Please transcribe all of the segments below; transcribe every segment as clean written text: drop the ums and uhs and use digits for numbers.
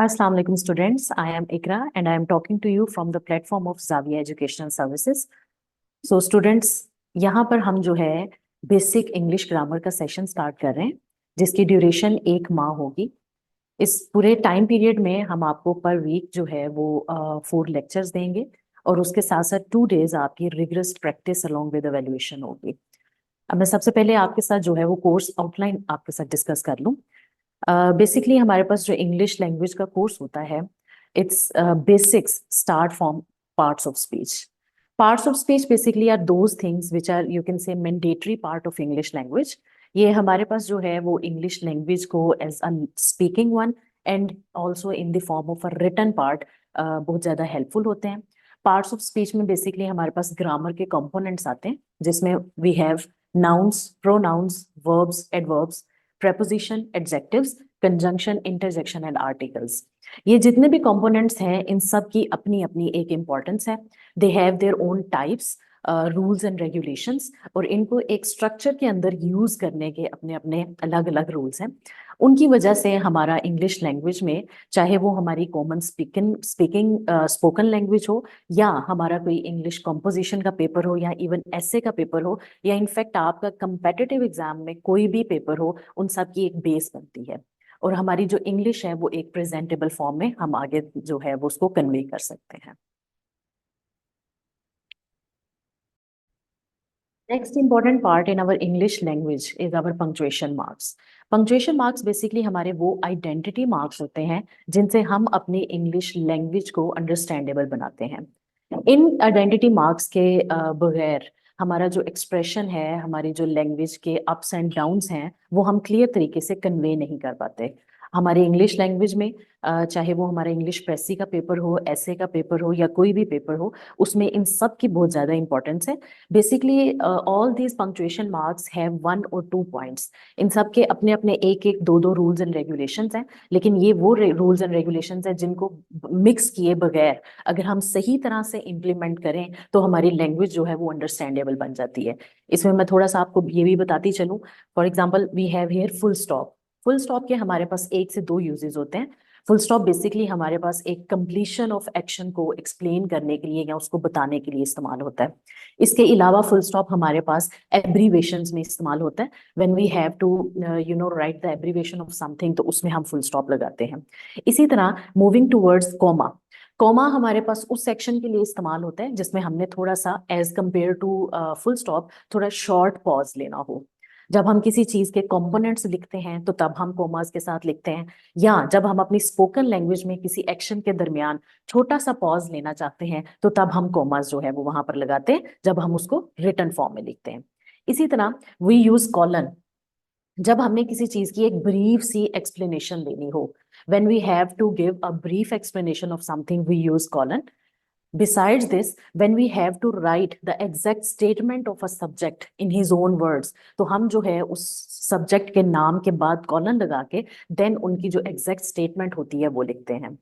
Assalamu alaikum students. I am Ikra and I am talking to you from the platform of Zavia Educational Services. So students, यहाँ पर हम जो है basic English grammar का session start कर रहे हैं जिसकी ड्यूरेशन 1 माह होगी। इस पूरे टाइम पीरियड में हम आपको पर वीक जो है वो 4 लेक्चर्स देंगे और उसके साथ साथ 2 डेज आपकी rigorous practice along with evaluation होगी। अब मैं सबसे पहले आपके साथ जो है वो कोर्स आउटलाइन आपके साथ डिस्कस कर लूँ। बेसिकली हमारे पास जो इंग्लिश लैंग्वेज का कोर्स होता है, it's basics start from parts of speech. Parts of speech basically are those things which are you can say mandatory part of English language. ये हमारे पास जो है वो इंग्लिश लैंग्वेज को as a speaking one and also in the form of a written part बहुत ज़्यादा helpful होते हैं। पार्ट्स ऑफ स्पीच में बेसिकली हमारे पास ग्रामर के कंपोनेंट्स आते हैं जिसमें we have nouns, pronouns, verbs, adverbs, preposition, adjectives, conjunction, interjection and articles। ये जितने भी components हैं इन सब की अपनी अपनी एक importance है। They have their own types, rules and regulations और इनको एक structure के अंदर use करने के अपने अपने अलग अलग rules हैं। उनकी वजह से हमारा इंग्लिश लैंग्वेज में चाहे वो हमारी कॉमन स्पोकन लैंग्वेज हो या हमारा कोई इंग्लिश कॉम्पोजिशन का पेपर हो या इवन एसे का पेपर हो या इनफैक्ट आपका कंपेटिटिव एग्जाम में कोई भी पेपर हो, उन सब की एक बेस बनती है और हमारी जो इंग्लिश है वो एक प्रेजेंटेबल फॉर्म में हम आगे जो है वो उसको कन्वे कर सकते हैं। Next important part in our English language is our punctuation marks. Punctuation marks basically हमारे वो आइडेंटिटी मार्क्स होते हैं जिनसे हम अपनी इंग्लिश लैंग्वेज को अंडरस्टैंडेबल बनाते हैं। इन आइडेंटिटी मार्क्स के बगैर हमारा जो एक्सप्रेशन है, हमारी जो लैंग्वेज के अप्स एंड डाउन्स हैं वो हम क्लियर तरीके से कन्वे नहीं कर पाते। हमारे इंग्लिश लैंग्वेज में चाहे वो हमारा इंग्लिश प्रेसी का पेपर हो, एसे का पेपर हो या कोई भी पेपर हो, उसमें इन सब की बहुत ज़्यादा इंपॉर्टेंस है। Basically all these punctuation marks have 1 और 2 पॉइंट्स। इन सब के अपने अपने एक एक दो दो रूल्स एंड रेगुलेशंस हैं, लेकिन ये वो रूल्स एंड रेगुलेशंस हैं जिनको मिक्स किए बगैर अगर हम सही तरह से इम्प्लीमेंट करें तो हमारी लैंग्वेज जो है वो अंडरस्टैंडेबल बन जाती है। इसमें मैं थोड़ा सा आपको ये भी बताती चलूँ। For example we have here full stop. Full stop के हमारे पास 1 से 2 यूजेस होते हैं। फुल स्टॉप बेसिकली हमारे पास एक कंप्लीशन ऑफ एक्शन को एक्सप्लेन करने के लिए या उसको बताने के लिए इस्तेमाल होता है। इसके अलावा फुल स्टॉप हमारे पास एब्रीवेशंस में इस्तेमाल होता है। When we have to write the abbreviation of something, तो उसमें हम फुल स्टॉप लगाते हैं। इसी तरह मूविंग टूवर्ड्स कॉमा। कॉमा हमारे पास उस सेक्शन के लिए इस्तेमाल होता है जिसमें हमने थोड़ा सा as compare to full stop थोड़ा शॉर्ट पॉज लेना हो। जब हम किसी चीज के कंपोनेंट्स लिखते हैं तो तब हम कॉमास के साथ लिखते हैं, या जब हम अपनी स्पोकन लैंग्वेज में किसी एक्शन के दरमियान छोटा सा पॉज लेना चाहते हैं तो तब हम कॉमास जो है वो वहां पर लगाते हैं जब हम उसको रिटन फॉर्म में लिखते हैं। इसी तरह वी यूज कॉलन जब हमने किसी चीज की एक ब्रीफ सी एक्सप्लेनेशन देनी हो। When we have to give a brief explanation of something we use colon. Besides this, when we have to write the exact statement of a subject in his own words, तो हम जो है उस subject के नाम के बाद colon लगा के देन उनकी जो एग्जैक्ट स्टेटमेंट होती है वो लिखते हैं।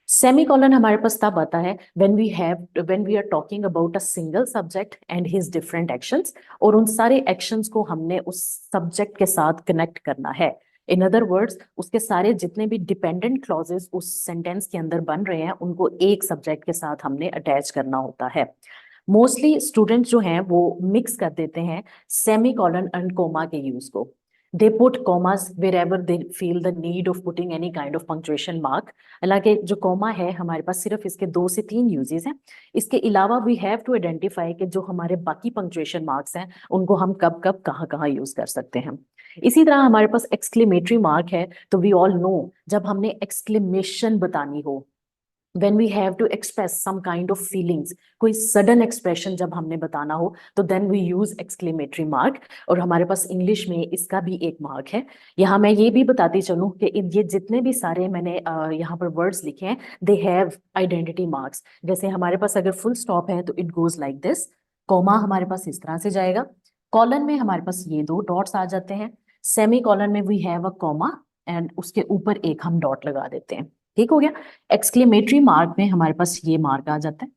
सेमी कॉलन हमारे पास तब आता है when we are talking about a single subject and his different actions, और उन सारे एक्शंस को हमने उस सब्जेक्ट के साथ कनेक्ट करना है। इन अदर वर्ड्स, उसके सारे जितने भी डिपेंडेंट क्लॉजेस उस सेंटेंस के अंदर बन रहे हैं उनको एक सब्जेक्ट के साथ हमने अटैच करना होता है। मोस्टली स्टूडेंट्स जो हैं वो मिक्स कर देते हैं सेमी कॉलन एंड कोमा के यूज को। They put commas wherever they feel the need of putting any kind of punctuation mark। हालांकि जो कॉमा है हमारे पास सिर्फ इसके 2 से 3 यूजेस हैं। इसके अलावा वी हैव टू आइडेंटिफाई कि जो हमारे बाकी पंक्चुएशन मार्क्स हैं उनको हम कब कब कहाँ कहाँ यूज कर सकते हैं। इसी तरह हमारे पास एक्सक्लेमेटरी मार्क है। तो वी ऑल नो जब हमने एक्सक्लेमेशन बतानी हो, when we have to express some kind of feelings, कोई सडन एक्सप्रेशन जब हमने बताना हो तो then we use exclamatory mark. और हमारे पास इंग्लिश में इसका भी एक मार्क है। यहाँ मैं ये भी बताती चलूँ कि ये जितने भी सारे मैंने यहाँ पर वर्ड्स लिखे हैं दे हैव आइडेंटिटी मार्क्स। जैसे हमारे पास अगर फुल स्टॉप है तो it goes like this. Comma हमारे पास इस तरह से जाएगा। कॉलन में हमारे पास ये 2 डॉट्स आ जाते हैं। सेमी कॉलन में we have a comma and उसके ऊपर एक हम डॉट लगा देते हैं। ठीक हो गया। एक्सक्लेमेटरी मार्क में हमारे पास ये मार्क आ जाता है।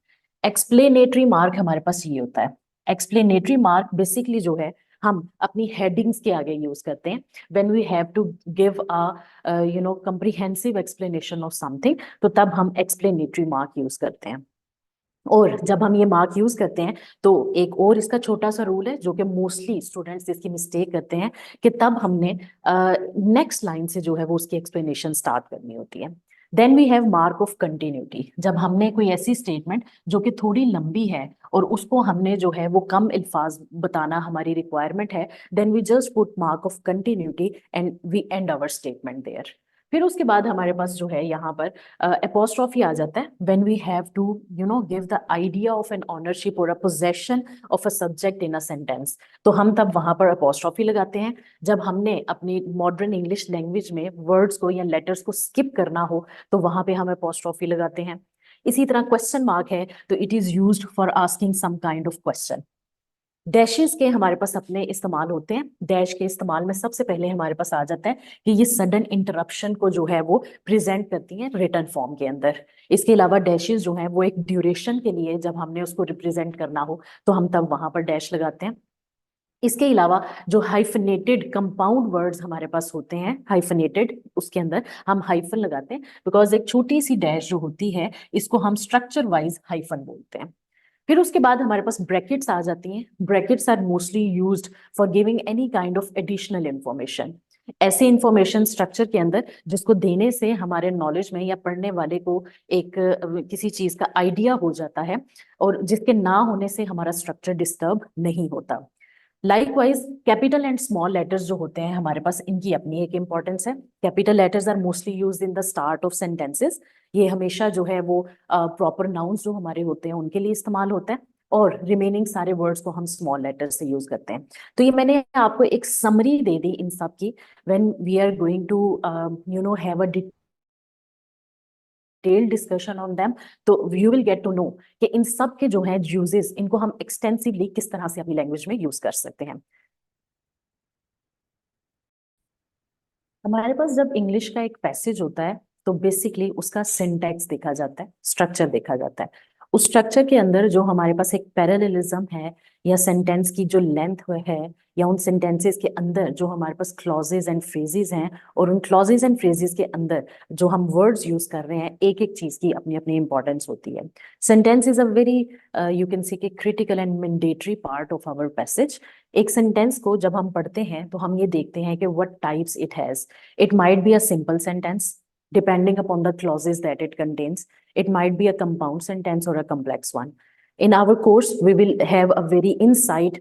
एक्सप्लेनेटरी मार्क हमारे पास ये होता है। एक्सप्लेनेटरी मार्क बेसिकली जो है हम अपनी हेडिंग्स के आगे यूज करते हैं। When we have to give a comprehensive explanation of something, तो तब हम एक्सप्लेनेटरी मार्क यूज करते हैं। और जब हम ये मार्क यूज करते हैं तो एक और इसका छोटा सा रूल है जो कि मोस्टली स्टूडेंट्स इसकी मिस्टेक करते हैं, कि तब हमने नेक्स्ट लाइन से जो है वो उसकी एक्सप्लेनेशन स्टार्ट करनी होती है। Then we have mark of continuity. जब हमने कोई ऐसी स्टेटमेंट जो कि थोड़ी लंबी है और उसको हमने जो है वो कम अल्फाज बताना हमारी रिक्वायरमेंट है, then we just put mark of continuity and we end our statement there. फिर उसके बाद हमारे पास जो है यहाँ पर apostrophe आ जाता है when we have to give the idea of an ownership or a possession of a subject in a sentence। तो हम तब वहां पर apostrophe लगाते हैं जब हमने अपनी मॉडर्न इंग्लिश लैंग्वेज में वर्ड्स को या लेटर्स को स्किप करना हो, तो वहां पे हम apostrophe लगाते हैं। इसी तरह क्वेश्चन मार्क है तो it is used for asking some kind of question. Dashes के हमारे पास अपने इस्तेमाल होते हैं। डैश के इस्तेमाल में सबसे पहले हमारे पास आ जाता है कि ये सडन इंटरप्शन को जो है वो प्रेजेंट करती हैं रिटन फॉर्म के अंदर। इसके अलावा डैशेस जो है वो एक ड्यूरेशन के लिए जब हमने उसको रिप्रेजेंट करना हो तो हम तब वहां पर डैश लगाते हैं। इसके अलावा जो हाइफनेटेड कंपाउंड वर्ड्स हमारे पास होते हैं, हाइफनेटेड, उसके अंदर हम हाइफन लगाते हैं, बिकॉज एक छोटी सी डैश जो होती है इसको हम स्ट्रक्चर वाइज हाइफन बोलते हैं। फिर उसके बाद हमारे पास ब्रैकेट्स आ जाती हैं। Brackets are mostly used for giving any kind of additional information. ऐसे इंफॉर्मेशन स्ट्रक्चर के अंदर जिसको देने से हमारे नॉलेज में या पढ़ने वाले को एक किसी चीज का आइडिया हो जाता है और जिसके ना होने से हमारा स्ट्रक्चर डिस्टर्ब नहीं होता। Likewise capital and small letters जो होते हैं हमारे पास, इनकी अपनी एक इंपॉर्टेंस है। Capital letters are mostly used in the start of sentences. ये हमेशा जो है वो प्रॉपर नाउन्स जो हमारे होते हैं उनके लिए इस्तेमाल होता है, और रिमेनिंग सारे वर्ड्स को हम स्मॉल लेटर से यूज करते हैं। तो ये मैंने आपको एक समरी दे दी इन सब की। When we are going to have a detailed discussion on them, तो you will get to know कि इन सब के जो है यूजेस, इनको हम एक्सटेंसिवली किस तरह से अपनी लैंग्वेज में यूज कर सकते हैं। हमारे पास जब इंग्लिश का एक पैसेज होता है तो बेसिकली उसका सिंटैक्स देखा जाता है, स्ट्रक्चर देखा जाता है। उस स्ट्रक्चर के अंदर जो हमारे पास एक पैरेललिज्म है, या सेंटेंस की जो लेंथ है, या उन सेंटेंसेस के अंदर जो हमारे पास क्लॉजेज एंड फ्रेजेस हैं, और उन क्लॉजेज एंड फ्रेजेस के अंदर जो हम वर्ड्स यूज कर रहे हैं, एक एक चीज की अपनी अपनी इंपॉर्टेंस होती है। Sentence is a very you can say critical and mandatory part of our passage. एक सेंटेंस को जब हम पढ़ते हैं तो हम ये देखते हैं कि what types it has. It might be a simple sentence, depending upon the clauses that it contains. It might be a compound sentence or a complex one. In our course, we will have a very insight,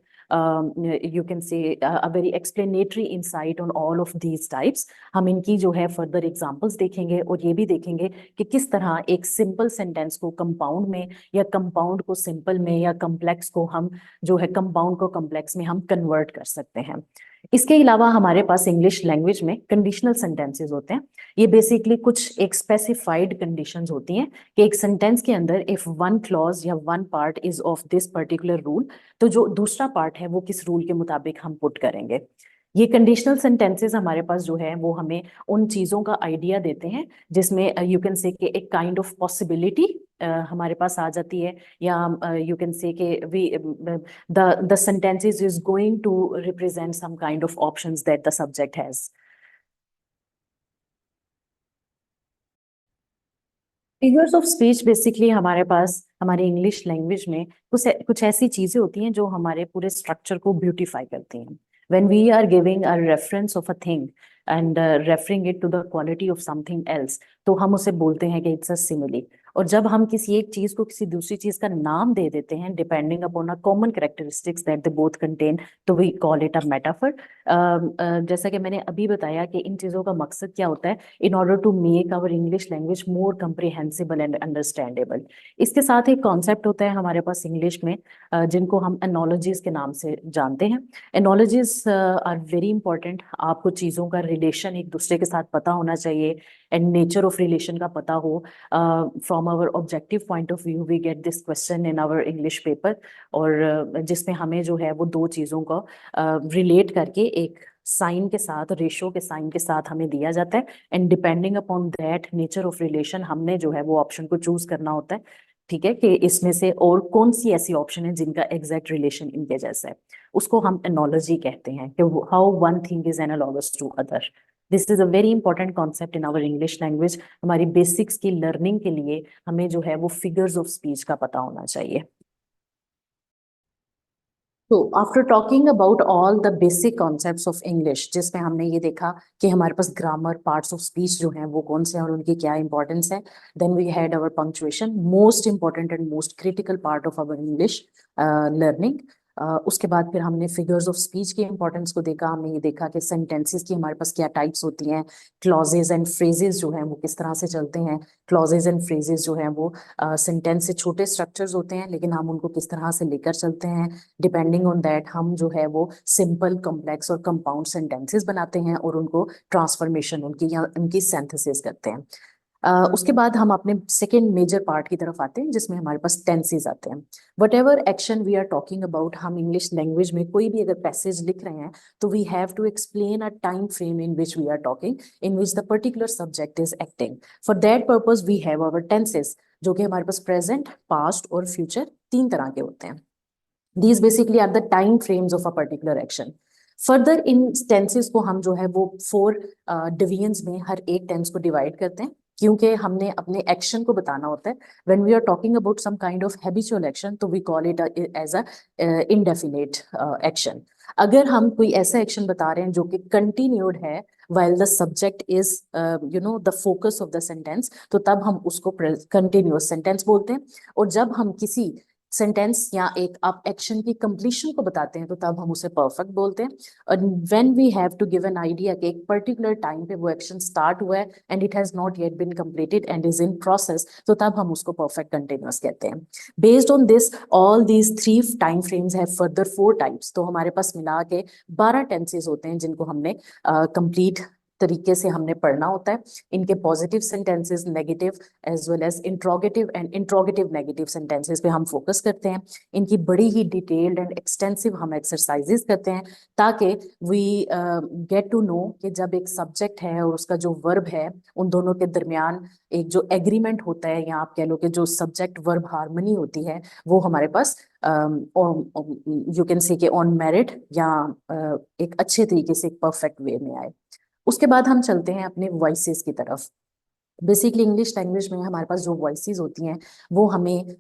you can say a very explanatory insight on all of these types. हम इनकी जो है further examples देखेंगे और ये भी देखेंगे कि किस तरह एक simple sentence को compound में, या compound को simple में, या complex को हम जो है compound को complex में हम convert कर सकते हैं। इसके अलावा हमारे पास इंग्लिश लैंग्वेज में कंडीशनल सेंटेंसेस होते हैं। ये बेसिकली कुछ एक स्पेसिफाइड कंडीशंस होती हैं कि एक सेंटेंस के अंदर इफ वन क्लॉज या one part is of this particular rule, तो जो दूसरा पार्ट है वो किस रूल के मुताबिक हम पुट करेंगे। ये कंडीशनल सेंटेंसेस हमारे पास जो है वो हमें उन चीजों का आइडिया देते हैं जिसमें यू कैन से कि एक काइंड ऑफ पॉसिबिलिटी हमारे पास आ जाती है, या यू कैन से कि we the sentences is going to represent some kind of options that the subject has. Figures of speech basically हमारे पास हमारी इंग्लिश लैंग्वेज में कुछ ऐसी चीजें होती हैं जो हमारे पूरे स्ट्रक्चर को ब्यूटीफाई करती हैं। When we are giving a reference of a thing and referring it to the quality of something else, तो हम उसे बोलते हैं कि इट्स अ सिमिली। और जब हम किसी एक चीज को किसी दूसरी चीज का नाम दे देते हैं depending upon a common characteristics that they both contain, तो we call it a metaphor. जैसा कि मैंने अभी बताया कि इन चीजों का मकसद क्या होता है, in order to make our English language more comprehensible and understandable. इसके साथ एक कॉन्सेप्ट होता है हमारे पास इंग्लिश में जिनको हम एनोलॉजीज के नाम से जानते हैं। Analogies are very important. आपको चीज़ों का रिलेशन एक दूसरे के साथ पता होना चाहिए, एंड नेचर ऑफ रिलेशन का पता हो। From our objective point of view we get this question in our English paper, और जिसमें हमें जो है वो दो चीज़ों को रिलेट करके एक साइन के साथ, रेशो के साइन के साथ हमें दिया जाता है, and depending upon that nature of relation हमने जो है वो ऑप्शन को चूज करना होता है। ठीक है, कि इसमें से और कौन सी ऐसी ऑप्शन है जिनका एग्जैक्ट रिलेशन इनके जैसा है, उसको हम एनोलॉजी कहते हैं, कि how one thing is analogous to other. This is a very important concept in our English language. हमारी बेसिक्स की लर्निंग के लिए हमें जो है वो फिगर्स ऑफ स्पीच का पता होना चाहिए। तो after talking about all the basic concepts of English, जिसमें हमने ये देखा कि हमारे पास ग्रामर, पार्ट्स ऑफ स्पीच जो हैं वो कौन से हैं और उनकी क्या इंपॉर्टेंस है, then we had our punctuation, most important and most critical part of our English learning. उसके बाद फिर हमने फिगर्स ऑफ स्पीच की इंपॉर्टेंस को देखा। हमने ये देखा कि सेंटेंसेस की हमारे पास क्या टाइप्स होती हैं, क्लॉजेज एंड फ्रेजेस जो हैं वो किस तरह से चलते हैं। क्लॉजेज एंड फ्रेजेस जो हैं वो सेंटेंस से छोटे स्ट्रक्चर्स होते हैं, लेकिन हम उनको किस तरह से लेकर चलते हैं, डिपेंडिंग ऑन दैट हम जो है वो सिंपल, कॉम्प्लेक्स और कंपाउंड सेंटेंसेस बनाते हैं और उनको ट्रांसफॉर्मेशन उनकी या उनकी सिंथेसिस करते हैं। उसके बाद हम अपने सेकेंड मेजर पार्ट की तरफ आते हैं, जिसमें हमारे पास टेंसेस आते हैं। Whatever action we are talking about, हम इंग्लिश लैंग्वेज में कोई भी अगर पैसेज लिख रहे हैं तो we have to explain a time frame in which we are talking, in which the particular subject is acting. For that purpose we have our tenses, जो कि हमारे पास प्रेजेंट, पास्ट और फ्यूचर तीन तरह के होते हैं। These basically are the time frames of a particular action. Further in tenses को हम जो है वो फोर डिवीजन्स में हर एक टेंस को डिवाइड करते हैं, क्योंकि हमने अपने एक्शन को बताना होता है। When we are talking about some kind of habitual action, तो we call it as a indefinite action. अगर हम कोई ऐसा एक्शन बता रहे हैं जो कि कंटिन्यूड है while the subject is the focus of the sentence, तो तब हम उसको कंटिन्यूअस सेंटेंस बोलते हैं। और जब हम किसी सेंटेंस या एक आप एक्शन की कंप्लीशन को बताते हैं तो तब हम उसे परफेक्ट बोलते हैं। और when we have to give an idea कि एक पर्टिकुलर टाइम पे वो एक्शन स्टार्ट हुआ है and it has not yet been completed and is in process, तो तब हम उसको परफेक्ट कंटिन्यूअस कहते हैं। Based on this, all these three time frames have further four types. तो हमारे पास मिला के 12 टेंसेस होते हैं जिनको हमने कंप्लीट तरीके से हमने पढ़ना होता है। इनके positive sentences, negative as well as interrogative and interrogative negative sentences पे हम फोकस करते हैं। इनकी बड़ी ही डिटेल्ड एंड एक्सटेंसिव हम एक्सरसाइजेस करते हैं, ताकि वी गेट टू नो कि जब एक सब्जेक्ट है और उसका जो वर्ब है, उन दोनों के दरमियान एक जो एग्रीमेंट होता है, या आप कह लो कि जो सब्जेक्ट वर्ब हार्मनी होती है, वो हमारे पास यू कैन से कि ऑन मेरिट या एक अच्छे तरीके से एक परफेक्ट वे में आए। उसके बाद हम चलते हैं अपने वॉइसेस की तरफ। बेसिकली इंग्लिश लैंग्वेज में हमारे पास जो वॉइसेस होती हैं वो हमें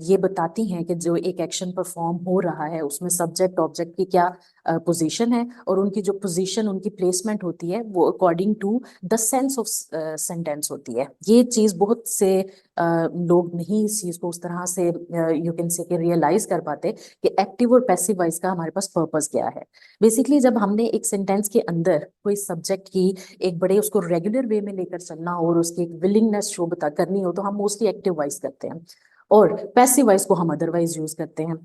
ये बताती हैं कि जो एक एक्शन परफॉर्म हो रहा है उसमें सब्जेक्ट ऑब्जेक्ट की क्या पोजीशन है, और उनकी जो पोजीशन, उनकी प्लेसमेंट होती है वो according to the sense of sentence होती है। ये चीज बहुत से लोग नहीं इस चीज को उस तरह से यू कैन से रियलाइज कर पाते कि एक्टिव और पैसिव वॉइस का हमारे पास पर्पस क्या है। बेसिकली जब हमने एक सेंटेंस के अंदर कोई सब्जेक्ट की एक बड़े उसको रेगुलर वे में लेकर चलना हो और उसकी एक विलिंगनेस शो बता करनी हो, तो हम मोस्टली एक्टिव वॉइस करते हैं, और पैसिव वॉइस को हम अदरवाइज यूज करते हैं।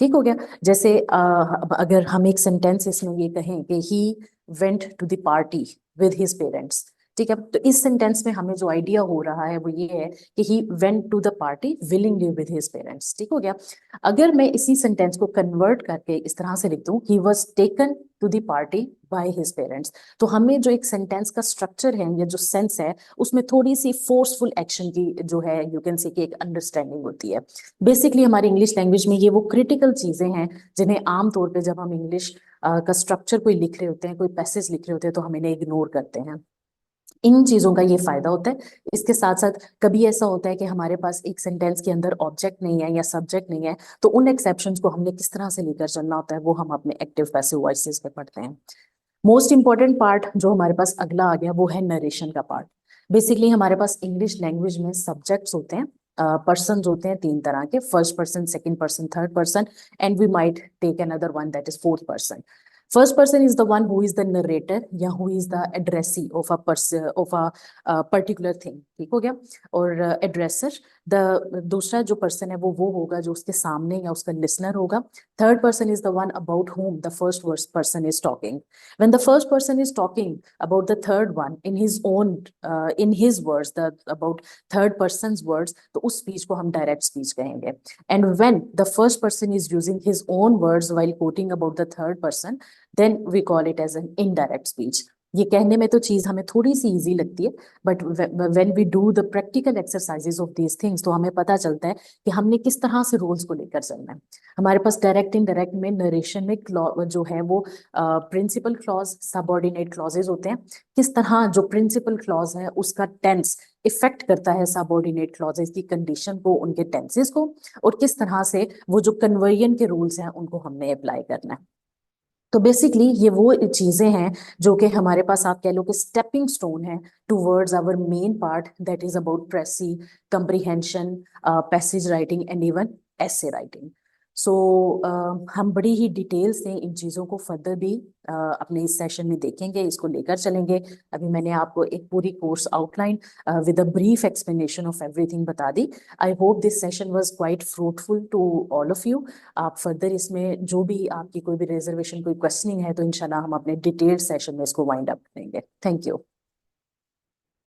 ठीक हो गया। जैसे अगर हम एक सेंटेंस इसमें ये कहें कि he went to the party with his parents, ठीक है, तो इस सेंटेंस में हमें जो आइडिया हो रहा है वो ये है कि he went to the party willingly with his parents. ठीक हो गया। अगर मैं इसी सेंटेंस को कन्वर्ट करके इस तरह से लिख दूं, he was taken to the party by his parents, तो हमें जो एक सेंटेंस का स्ट्रक्चर है या जो सेंस है उसमें थोड़ी सी फोर्सफुल एक्शन की जो है यू कैन से कि एक अंडरस्टैंडिंग होती है। बेसिकली हमारी इंग्लिश लैंग्वेज में ये वो क्रिटिकल चीजें हैं जिन्हें आमतौर पे जब हम इंग्लिश का स्ट्रक्चर कोई लिख रहे होते हैं, कोई पैसेज लिख रहे होते हैं, तो हम इन्हें इग्नोर करते हैं। इन चीजों का ये फायदा होता है। इसके साथ साथ कभी ऐसा होता है कि हमारे पास एक सेंटेंस के अंदर ऑब्जेक्ट नहीं है या सब्जेक्ट नहीं है, तो उन एक्सेप्शंस को हमने किस तरह से लेकर चलना होता है वो हम अपने एक्टिव पैसिव वॉइसेस पे पढ़ते हैं। मोस्ट इंपॉर्टेंट पार्ट जो हमारे पास अगला आ गया वो है नरेशन का पार्ट। बेसिकली हमारे पास इंग्लिश लैंग्वेज में सब्जेक्ट्स होते हैं, पर्सन होते हैं तीन तरह के, first person, second person, third person, and we might take another one that is fourth person. First person is the one who is the narrator या who is the addressee of a person of a particular thing। ठीक हो गया। और एड्रेसर दूसरा जो person है वो होगा जो उसके सामने या उसका लिसनर होगा। Third person is the one about whom the first person is talking। When the first person is talking about the third one in his own in his words, the about third person's words, तो उस speech को हम direct speech कहेंगे। And when the first person is using his own words while quoting about the third person, then we call it as an indirect speech। ये कहने में तो चीज हमें थोड़ी सी इजी लगती है, but when we do the practical exercises of these things तो हमें पता चलता है कि हमने किस तरह से रूल्स को लेकर चलना है। हमारे पास डायरेक्ट इनडायरेक्ट में नरेशन में जो है वो प्रिंसिपल क्लॉज सबऑर्डिनेट क्लॉजेज होते हैं। किस तरह जो प्रिंसिपल क्लॉज है उसका टेंस इफेक्ट करता है सबऑर्डिनेट क्लॉजेज की कंडीशन को, उनके टेंसेस को, और किस तरह से वो जो कन्वर्जन के रूल्स हैं उनको हमने अप्लाई करना है। तो बेसिकली ये वो चीजें हैं जो कि हमारे पास आप कह लो कि स्टेपिंग स्टोन है towards our main part that is about precis comprehension, passage writing and even essay writing. So हम बड़ी ही डिटेल से इन चीज़ों को फर्दर भी अपने इस सेशन में देखेंगे, इसको लेकर चलेंगे। अभी मैंने आपको एक पूरी course outline with a brief explanation of everything बता दी। I hope this session was quite fruitful to all of you. आप फर्दर इसमें जो भी आपकी कोई भी रिजर्वेशन कोई क्वेश्चनिंग है तो इंशाल्लाह हम अपने डिटेल्ड सेशन में इसको वाइंड अप करेंगे। Thank you.